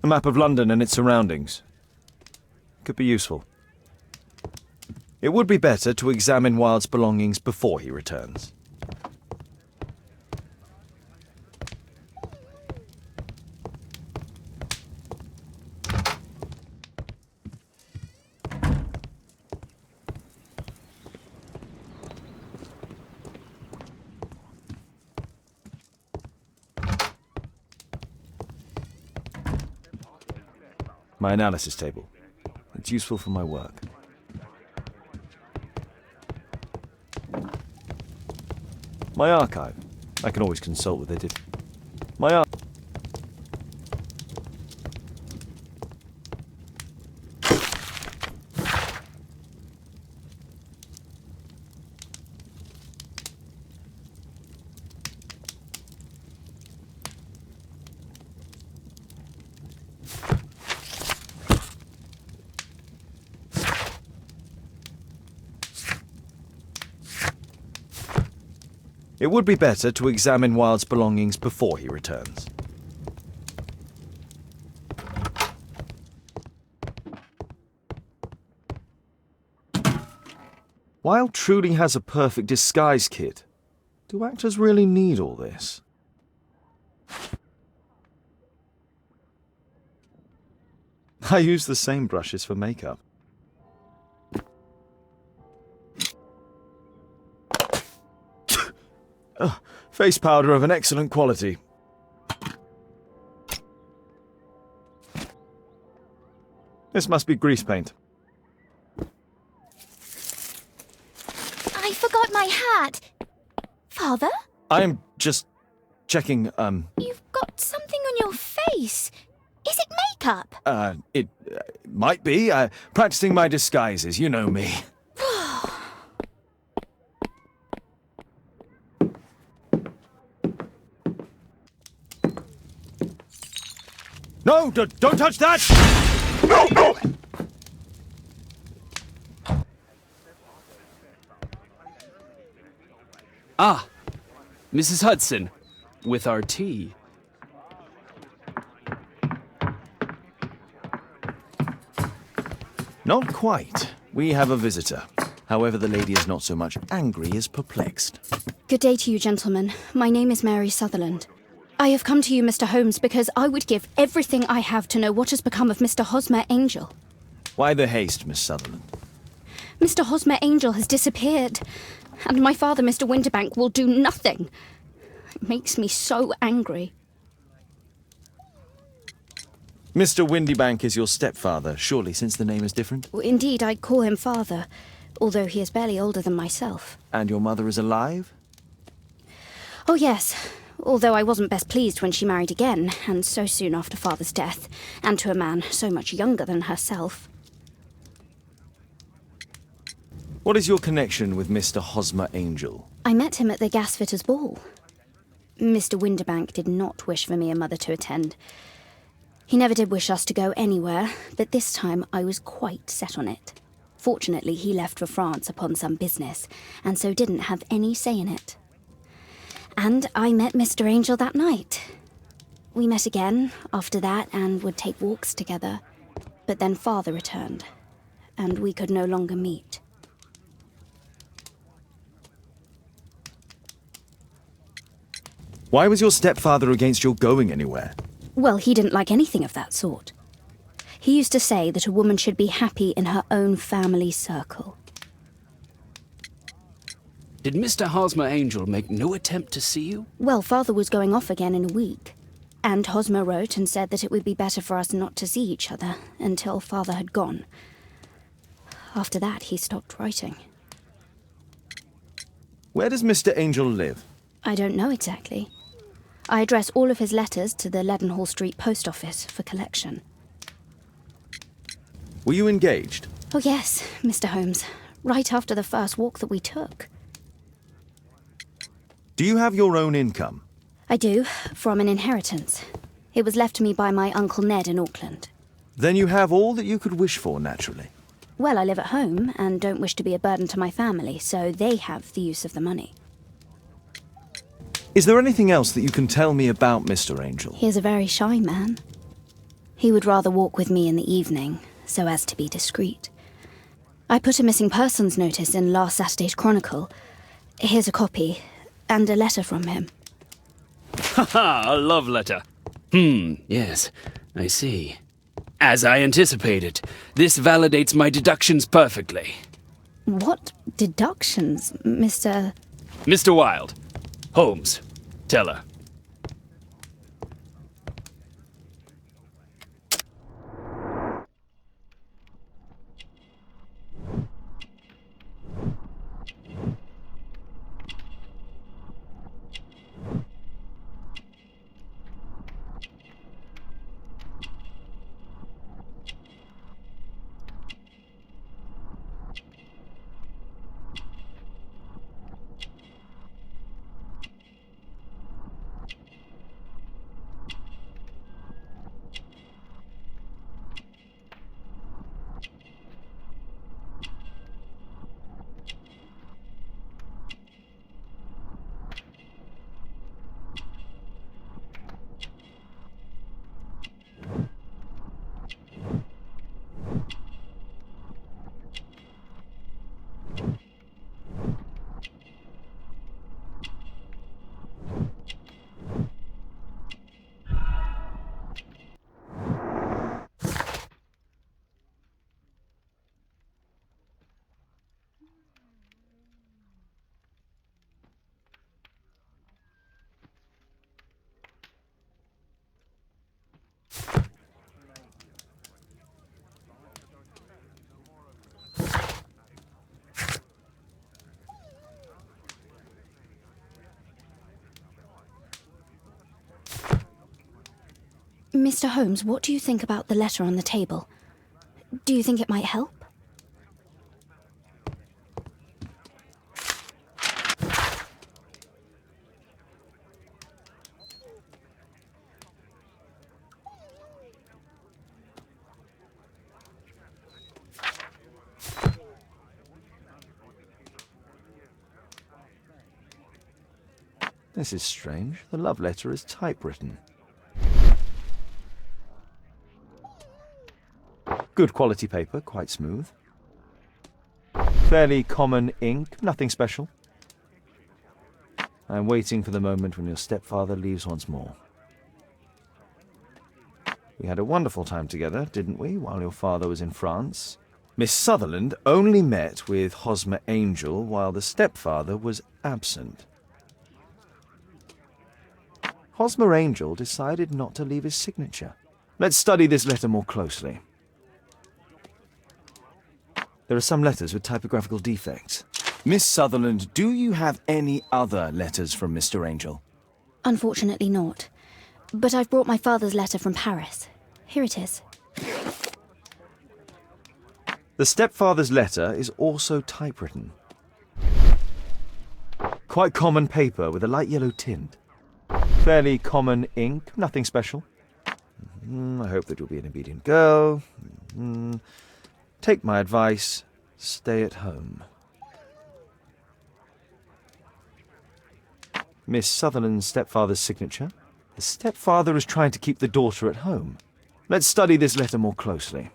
A map of London and its surroundings. Could be useful. It would be better to examine Wilde's belongings before he returns. My analysis table. It's useful for my work. My archive. I can always consult with it. It would be better to examine Wilde's belongings before he returns. Wilde truly has a perfect disguise kit. Do actors really need all this? I use the same brushes for makeup. Face powder of an excellent quality. This must be grease paint. I forgot my hat. Father? I am just checking, You've got something on your face. Is it makeup? It might be. Practicing my disguises, you know me. No, don't touch that! No! Ah, Mrs. Hudson, with our tea. Not quite. We have a visitor. However, the lady is not so much angry as perplexed. Good day to you, gentlemen. My name is Mary Sutherland. I have come to you, Mr. Holmes, because I would give everything I have to know what has become of Mr. Hosmer Angel. Why the haste, Miss Sutherland? Mr. Hosmer Angel has disappeared, and my father, Mr. Winterbank, will do nothing. It makes me so angry. Mr. Windybank is your stepfather, surely, since the name is different? Indeed, I call him father, although he is barely older than myself. And your mother is alive? Oh, yes. Although I wasn't best pleased when she married again, and so soon after father's death, and to a man so much younger than herself. What is your connection with Mr. Hosmer Angel? I met him at the gasfitters' ball. Mr. Winterbank did not wish for me and Mother to attend. He never did wish us to go anywhere, but this time I was quite set on it. Fortunately, he left for France upon some business, and so didn't have any say in it. And I met Mr. Angel that night. We met again after that and would take walks together. But then Father returned, and we could no longer meet. Why was your stepfather against your going anywhere? Well, he didn't like anything of that sort. He used to say that a woman should be happy in her own family circle. Did Mr. Hosmer Angel make no attempt to see you? Well, Father was going off again in a week, and Hosmer wrote and said that it would be better for us not to see each other until Father had gone. After that, he stopped writing. Where does Mr. Angel live? I don't know exactly. I address all of his letters to the Leadenhall Street Post Office for collection. Were you engaged? Oh yes, Mr. Holmes. Right after the first walk that we took. Do you have your own income? I do, from an inheritance. It was left to me by my Uncle Ned in Auckland. Then you have all that you could wish for, naturally. Well, I live at home and don't wish to be a burden to my family, so they have the use of the money. Is there anything else that you can tell me about Mr. Angel? He is a very shy man. He would rather walk with me in the evening, so as to be discreet. I put a missing persons notice in last Saturday's Chronicle. Here's a copy, and a letter from him. Haha, a love letter. Yes, I see. As I anticipated, this validates my deductions perfectly. What deductions, Mr. Mr. Wilde. Holmes. Tell her. Mr. Holmes, what do you think about the letter on the table? Do you think it might help? This is strange. The love letter is typewritten. Good quality paper, quite smooth. Fairly common ink, nothing special. I'm waiting for the moment when your stepfather leaves once more. We had a wonderful time together, didn't we, while your father was in France? Miss Sutherland only met with Hosmer Angel while the stepfather was absent. Hosmer Angel decided not to leave his signature. Let's study this letter more closely. There are some letters with typographical defects. Miss Sutherland, do you have any other letters from Mr. Angel? Unfortunately not. But I've brought my father's letter from Paris. Here it is. The stepfather's letter is also typewritten. Quite common paper with a light yellow tint. Fairly common ink, nothing special. I hope that you'll be an obedient girl. Take my advice, stay at home. Miss Sutherland's stepfather's signature. The stepfather is trying to keep the daughter at home. Let's study this letter more closely.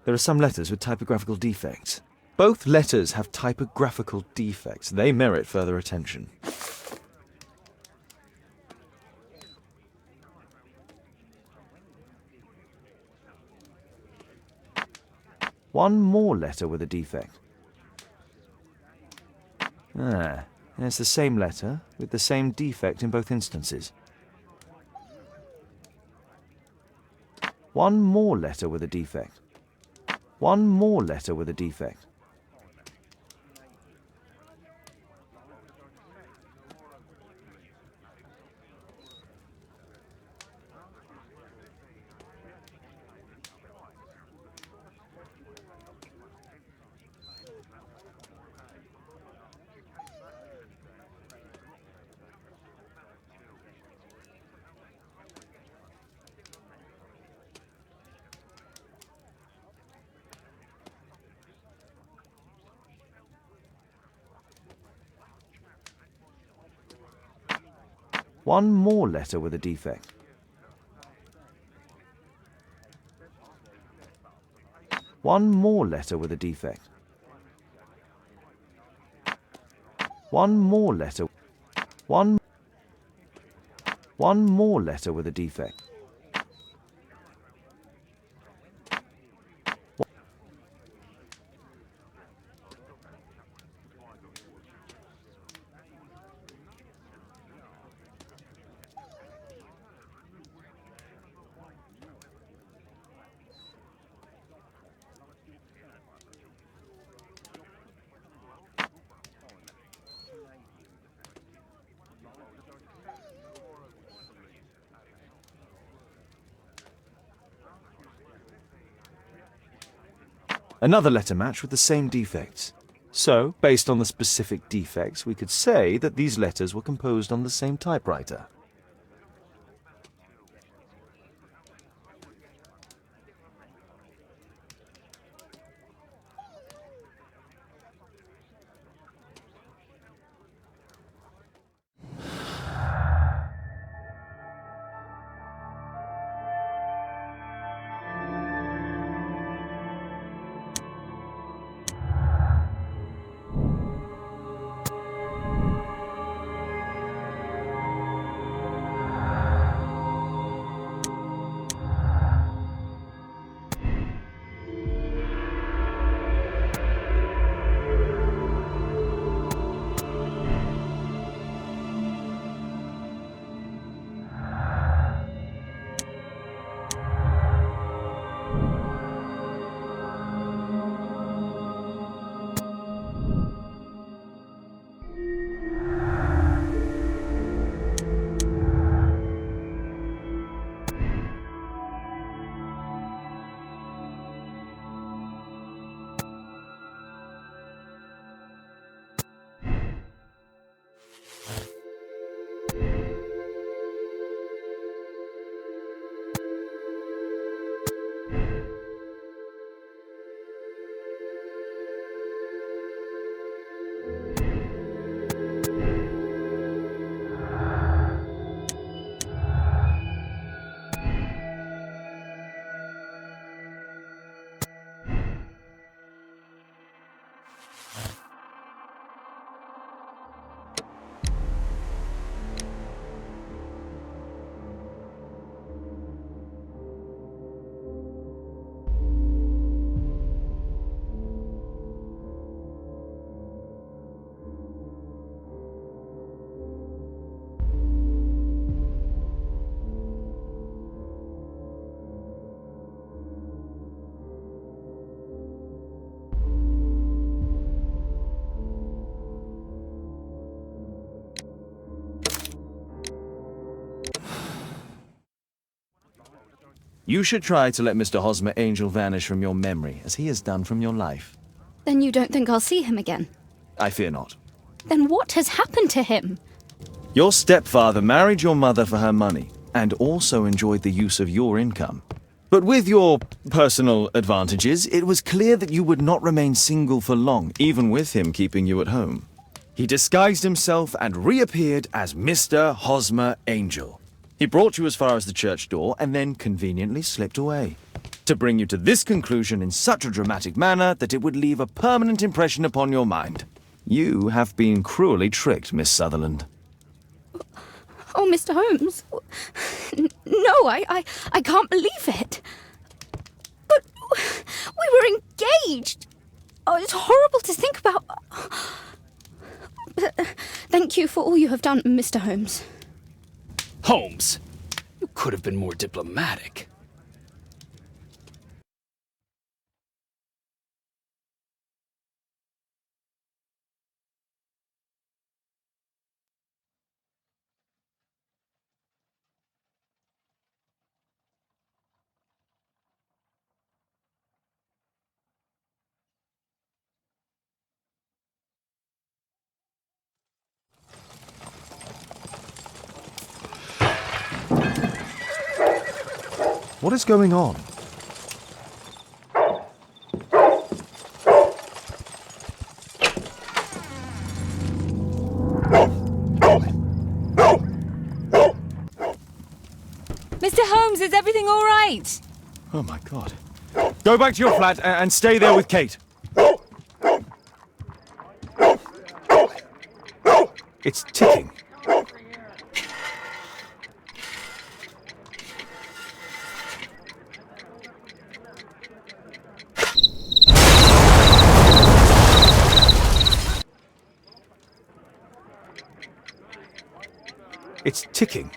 There are some letters with typographical defects. Both letters have typographical defects. They merit further attention. One more letter with a defect. It's the same letter with the same defect in both instances. One more letter with a defect. One more letter with a defect. One more letter with a defect. One more letter with a defect. One more letter. One more letter with a defect. Another letter match with the same defects. So, based on the specific defects, we could say that these letters were composed on the same typewriter. You should try to let Mr. Hosmer Angel vanish from your memory, as he has done from your life. Then you don't think I'll see him again? I fear not. Then what has happened to him? Your stepfather married your mother for her money, and also enjoyed the use of your income. But with your personal advantages, it was clear that you would not remain single for long, even with him keeping you at home. He disguised himself and reappeared as Mr. Hosmer Angel. He brought you as far as the church door and then conveniently slipped away, to bring you to this conclusion in such a dramatic manner that it would leave a permanent impression upon your mind. You have been cruelly tricked, Miss Sutherland. Oh, Mr. Holmes. No, I can't believe it. But we were engaged. Oh, it's horrible to think about. But thank you for all you have done, Mr. Holmes. Holmes, you could have been more diplomatic. What is going on? Mr. Holmes, is everything all right? Oh my God. Go back to your flat and stay there with Kate. It's ticking. It's ticking.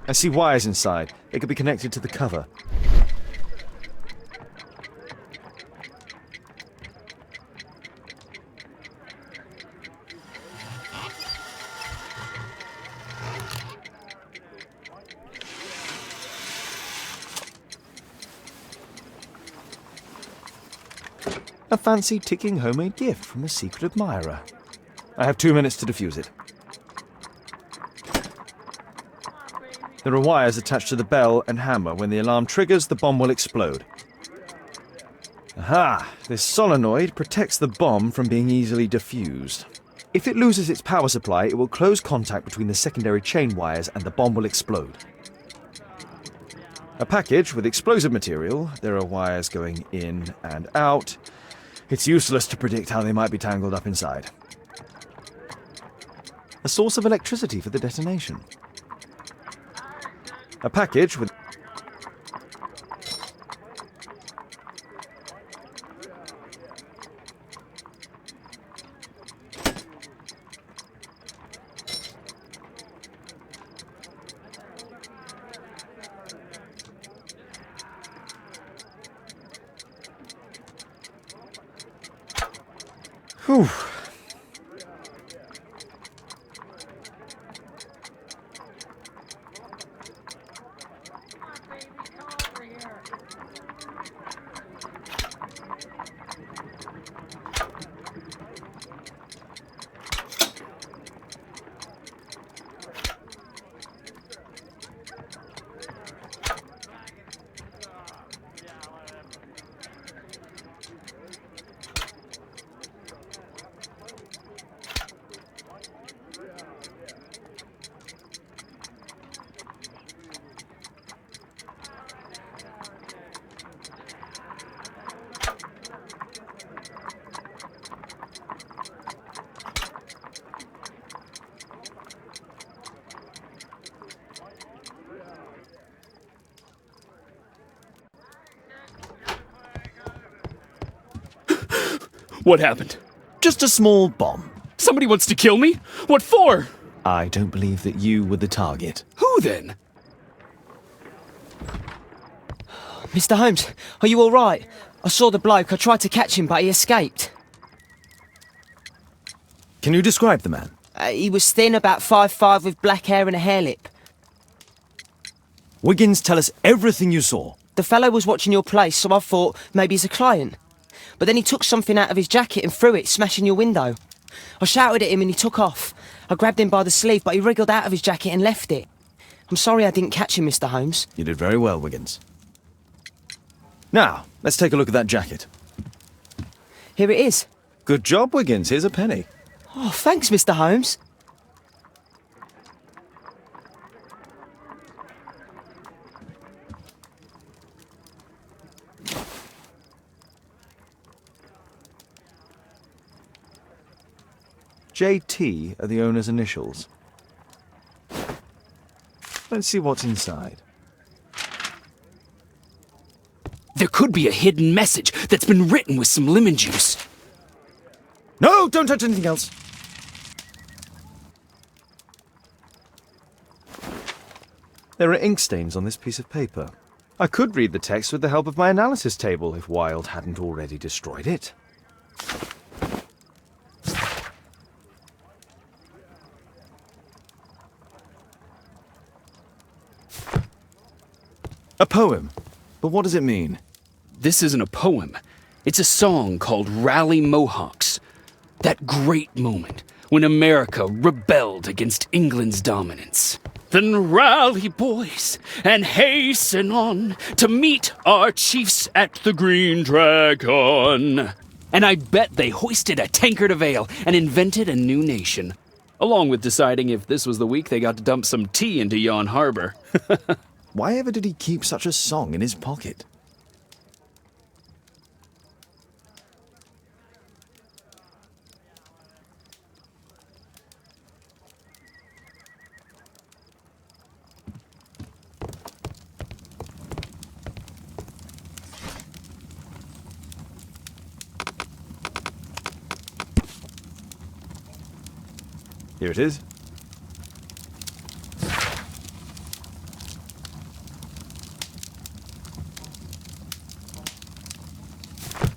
I see wires inside. They could be connected to the cover. A fancy ticking homemade gift from a secret admirer. I have 2 minutes to defuse it. There are wires attached to the bell and hammer. When the alarm triggers, the bomb will explode. Aha! This solenoid protects the bomb from being easily diffused. If it loses its power supply, it will close contact between the secondary chain wires and the bomb will explode. A package with explosive material. There are wires going in and out. It's useless to predict how they might be tangled up inside. A source of electricity for the detonation. A package with... Whew. What happened? Just a small bomb. Somebody wants to kill me? What for? I don't believe that you were the target. Who then? Mr. Holmes, are you all right? I saw the bloke. I tried to catch him, but he escaped. Can you describe the man? He was thin, about 5'5", with black hair and a hair lip. Wiggins, tell us everything you saw. The fellow was watching your place, so I thought maybe he's a client. But then he took something out of his jacket and threw it, smashing your window. I shouted at him and he took off. I grabbed him by the sleeve, but he wriggled out of his jacket and left it. I'm sorry I didn't catch him, Mr. Holmes. You did very well, Wiggins. Now, let's take a look at that jacket. Here it is. Good job, Wiggins. Here's a penny. Oh, thanks, Mr. Holmes. JT are the owner's initials. Let's see what's inside. There could be a hidden message that's been written with some lemon juice. No, don't touch anything else. There are ink stains on this piece of paper. I could read the text with the help of my analysis table if Wilde hadn't already destroyed it. A poem. But what does it mean? This isn't a poem. It's a song called Rally Mohawks. That great moment when America rebelled against England's dominance. Then rally, boys, and hasten on to meet our chiefs at the Green Dragon. And I bet they hoisted a tankard of ale and invented a new nation, along with deciding if this was the week they got to dump some tea into yon harbor. Why ever did he keep such a song in his pocket? Here it is.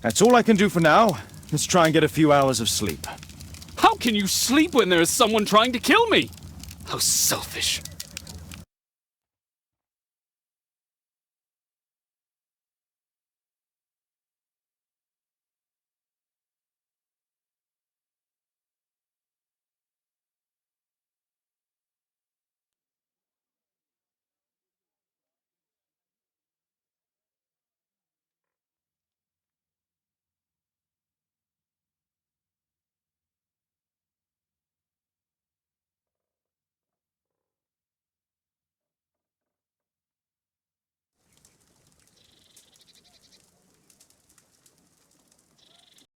That's all I can do for now. Let's try and get a few hours of sleep. How can you sleep when there is someone trying to kill me? How selfish.